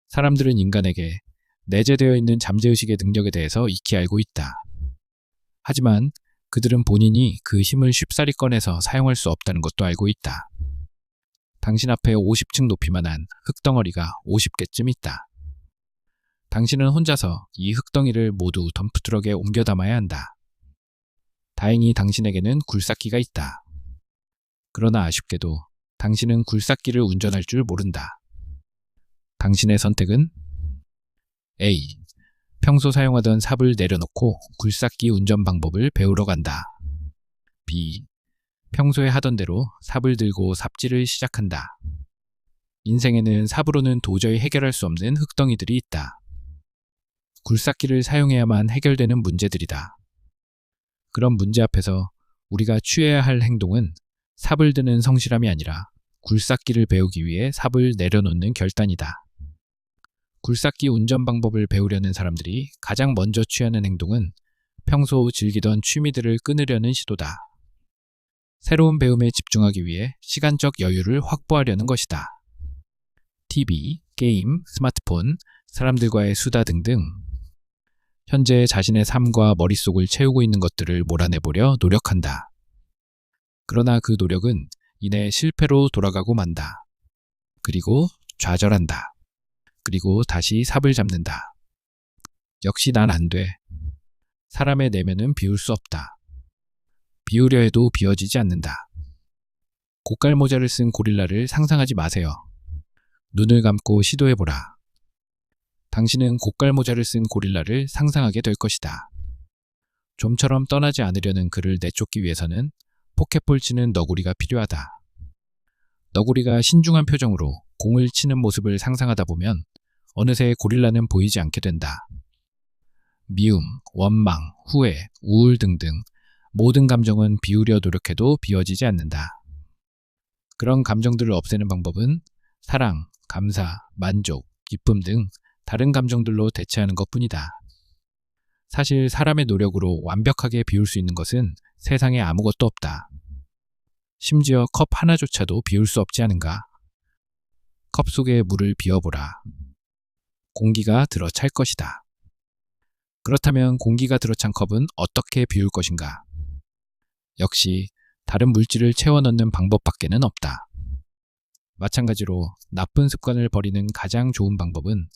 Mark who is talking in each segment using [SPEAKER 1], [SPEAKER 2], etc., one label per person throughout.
[SPEAKER 1] 사람들은 인간에게 내재되어 있는 잠재의식의 능력에 대해서 익히 알고 있다. 하지만 그들은 본인이 그 힘을 쉽사리 꺼내서 사용할 수 없다는 것도 알고 있다. 당신 앞에 50층 높이만한 흙덩어리가 50개쯤 있다. 당신은 혼자서 이 흙덩이를 모두 덤프트럭에 옮겨 담아야 한다. 다행히 당신에게는 굴삭기가 있다. 그러나 아쉽게도 당신은 굴삭기를 운전할 줄 모른다. 당신의 선택은 A. 평소 사용하던 삽을 내려놓고 굴삭기 운전 방법을 배우러 간다. B. 평소에 하던 대로 삽을 들고 삽질을 시작한다. 인생에는 삽으로는 도저히 해결할 수 없는 흙덩이들이 있다. 굴삭기를 사용해야만 해결되는 문제들이다. 그런 문제 앞에서 우리가 취해야 할 행동은 삽을 드는 성실함이 아니라 굴삭기를 배우기 위해 삽을 내려놓는 결단이다. 굴삭기 운전 방법을 배우려는 사람들이 가장 먼저 취하는 행동은 평소 즐기던 취미들을 끊으려는 시도다. 새로운 배움에 집중하기 위해 시간적 여유를 확보하려는 것이다. TV, 게임, 스마트폰, 사람들과의 수다 등등 현재 자신의 삶과 머릿속을 채우고 있는 것들을 몰아내보려 노력한다. 그러나 그 노력은 이내 실패로 돌아가고 만다. 그리고 좌절한다. 그리고 다시 삽을 잡는다. 역시 난 안 돼. 사람의 내면은 비울 수 없다. 비우려 해도 비워지지 않는다. 고깔 모자를 쓴 고릴라를 상상하지 마세요. 눈을 감고 시도해보라. 당신은 고깔 모자를 쓴 고릴라를 상상하게 될 것이다. 좀처럼 떠나지 않으려는 그를 내쫓기 위해서는 포켓볼 치는 너구리가 필요하다. 너구리가 신중한 표정으로 공을 치는 모습을 상상하다 보면 어느새 고릴라는 보이지 않게 된다. 미움, 원망, 후회, 우울 등등 모든 감정은 비우려 노력해도 비워지지 않는다. 그런 감정들을 없애는 방법은 사랑, 감사, 만족, 기쁨 등 다른 감정들로 대체하는 것뿐이다. 사실 사람의 노력으로 완벽하게 비울 수 있는 것은 세상에 아무것도 없다. 심지어 컵 하나조차도 비울 수 없지 않은가? 컵 속의 물을 비워보라. 공기가 들어찰 것이다. 그렇다면 공기가 들어찬 컵은 어떻게 비울 것인가? 역시 다른 물질을 채워 넣는 방법밖에는 없다. 마찬가지로 나쁜 습관을 버리는 가장 좋은 방법은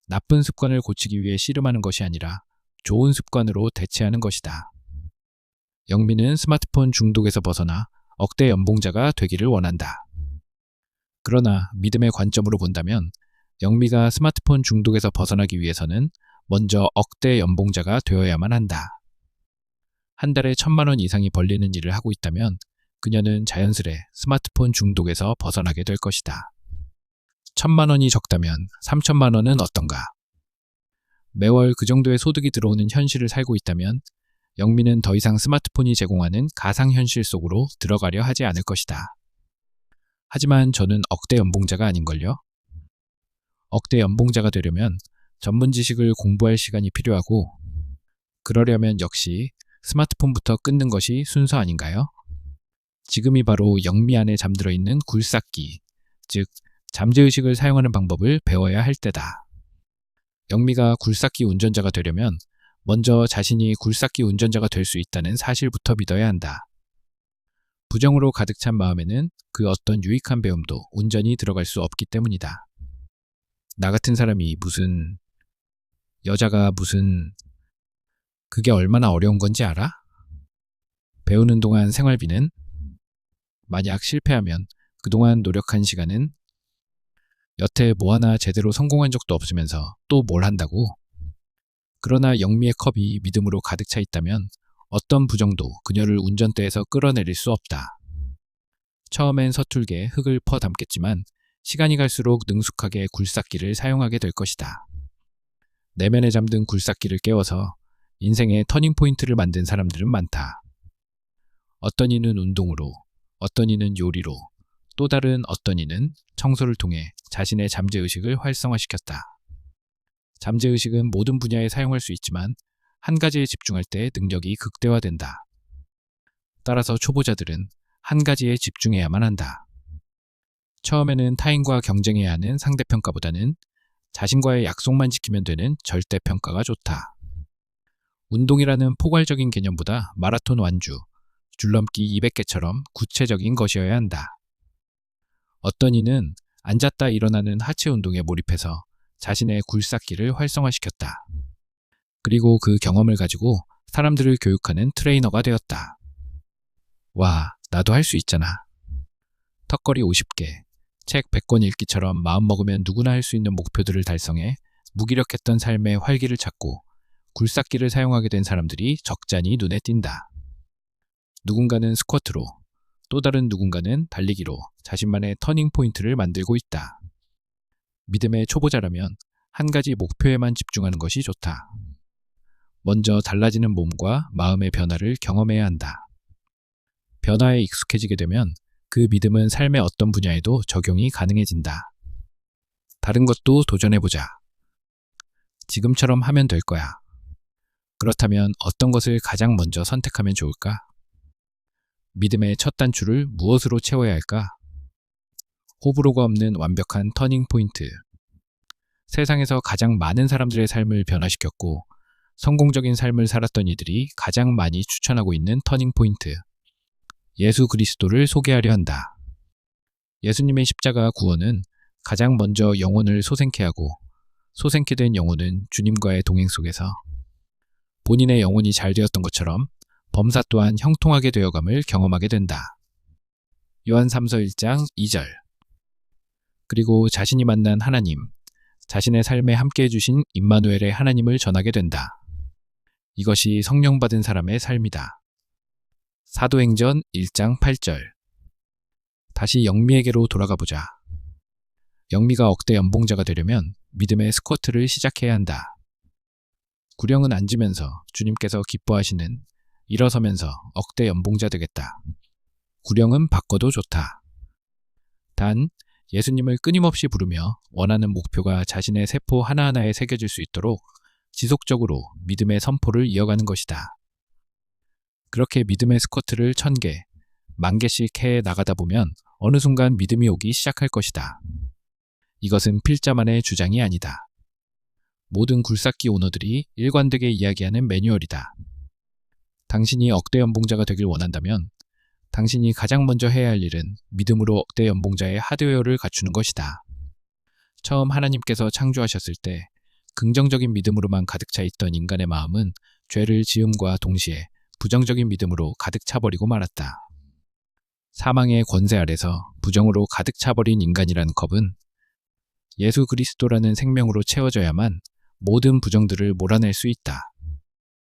[SPEAKER 1] 나쁜 습관을 고치기 위해 씨름하는 것이 아니라 좋은 습관으로 대체하는 것이다. 영미는 스마트폰 중독에서 벗어나 억대 연봉자가 되기를 원한다. 그러나 믿음의 관점으로 본다면 영미가 스마트폰 중독에서 벗어나기 위해서는 먼저 억대 연봉자가 되어야만 한다. 한 달에 1,000만 원 이상이 벌리는 일을 하고 있다면 그녀는 자연스레 스마트폰 중독에서 벗어나게 될 것이다. 1,000만 원이 적다면 3,000만 원은 어떤가? 매월 그 정도의 소득이 들어오는 현실을 살고 있다면 영미는 더 이상 스마트폰이 제공하는 가상현실 속으로 들어가려 하지 않을 것이다. 하지만 저는 억대 연봉자가 아닌걸요? 억대 연봉자가 되려면 전문 지식을 공부할 시간이 필요하고 그러려면 역시 스마트폰부터 끊는 것이 순서 아닌가요? 지금이 바로 영미 안에 잠들어 있는 굴삭기, 즉 잠재의식을 사용하는 방법을 배워야 할 때다. 영미가 굴삭기 운전자가 되려면 먼저 자신이 굴삭기 운전자가 될 수 있다는 사실부터 믿어야 한다. 부정으로 가득 찬 마음에는 그 어떤 유익한 배움도 온전히 들어갈 수 없기 때문이다. 나 같은 사람이 여자가 그게 얼마나 어려운 건지 알아? 배우는 동안 생활비는? 만약 실패하면 그동안 노력한 시간은? 여태 뭐 하나 제대로 성공한 적도 없으면서 또 뭘 한다고? 그러나 영미의 컵이 믿음으로 가득 차 있다면 어떤 부정도 그녀를 운전대에서 끌어내릴 수 없다. 처음엔 서툴게 흙을 퍼 담겠지만 시간이 갈수록 능숙하게 굴삭기를 사용하게 될 것이다. 내면에 잠든 굴삭기를 깨워서 인생의 터닝포인트를 만든 사람들은 많다. 어떤 이는 운동으로, 어떤 이는 요리로, 또 다른 어떤 이는 청소를 통해 자신의 잠재의식을 활성화시켰다. 잠재의식은 모든 분야에 사용할 수 있지만 한 가지에 집중할 때 능력이 극대화된다. 따라서 초보자들은 한 가지에 집중해야만 한다. 처음에는 타인과 경쟁해야 하는 상대평가보다는 자신과의 약속만 지키면 되는 절대평가가 좋다. 운동이라는 포괄적인 개념보다 마라톤 완주, 줄넘기 200개처럼 구체적인 것이어야 한다. 어떤 이는 앉았다 일어나는 하체 운동에 몰입해서 자신의 굴삭기를 활성화시켰다. 그리고 그 경험을 가지고 사람들을 교육하는 트레이너가 되었다. 와, 나도 할 수 있잖아. 턱걸이 50개, 책 100권 읽기처럼 마음먹으면 누구나 할 수 있는 목표들을 달성해 무기력했던 삶의 활기를 찾고 굴삭기를 사용하게 된 사람들이 적잖이 눈에 띈다. 누군가는 스쿼트로, 또 다른 누군가는 달리기로 자신만의 터닝 포인트를 만들고 있다. 믿음의 초보자라면 한 가지 목표에만 집중하는 것이 좋다. 먼저 달라지는 몸과 마음의 변화를 경험해야 한다. 변화에 익숙해지게 되면 그 믿음은 삶의 어떤 분야에도 적용이 가능해진다. 다른 것도 도전해보자. 지금처럼 하면 될 거야. 그렇다면 어떤 것을 가장 먼저 선택하면 좋을까? 믿음의 첫 단추를 무엇으로 채워야 할까? 호불호가 없는 완벽한 터닝 포인트. 세상에서 가장 많은 사람들의 삶을 변화시켰고 성공적인 삶을 살았던 이들이 가장 많이 추천하고 있는 터닝 포인트. 예수 그리스도를 소개하려 한다. 예수님의 십자가 구원은 가장 먼저 영혼을 소생케 하고 소생케 된 영혼은 주님과의 동행 속에서 본인의 영혼이 잘 되었던 것처럼 범사 또한 형통하게 되어감을 경험하게 된다. 요한 3서 1장 2절. 그리고 자신이 만난 하나님, 자신의 삶에 함께해 주신 임마누엘의 하나님을 전하게 된다. 이것이 성령 받은 사람의 삶이다. 사도행전 1장 8절. 다시 영미에게로 돌아가 보자. 영미가 억대 연봉자가 되려면 믿음의 스쿼트를 시작해야 한다. 구령은 앉으면서 주님께서 기뻐하시는 일어서면서 억대 연봉자 되겠다. 구령은 바꿔도 좋다. 단 예수님을 끊임없이 부르며 원하는 목표가 자신의 세포 하나하나에 새겨질 수 있도록 지속적으로 믿음의 선포를 이어가는 것이다. 그렇게 믿음의 스쿼트를 1000개, 10,000개씩 해 나가다 보면 어느 순간 믿음이 오기 시작할 것이다. 이것은 필자만의 주장이 아니다. 모든 굴삭기 오너들이 일관되게 이야기하는 매뉴얼이다. 당신이 억대 연봉자가 되길 원한다면 당신이 가장 먼저 해야 할 일은 믿음으로 억대 연봉자의 하드웨어를 갖추는 것이다. 처음 하나님께서 창조하셨을 때 긍정적인 믿음으로만 가득 차 있던 인간의 마음은 죄를 지음과 동시에 부정적인 믿음으로 가득 차버리고 말았다. 사망의 권세 아래서 부정으로 가득 차버린 인간이라는 컵은 예수 그리스도라는 생명으로 채워져야만 모든 부정들을 몰아낼 수 있다.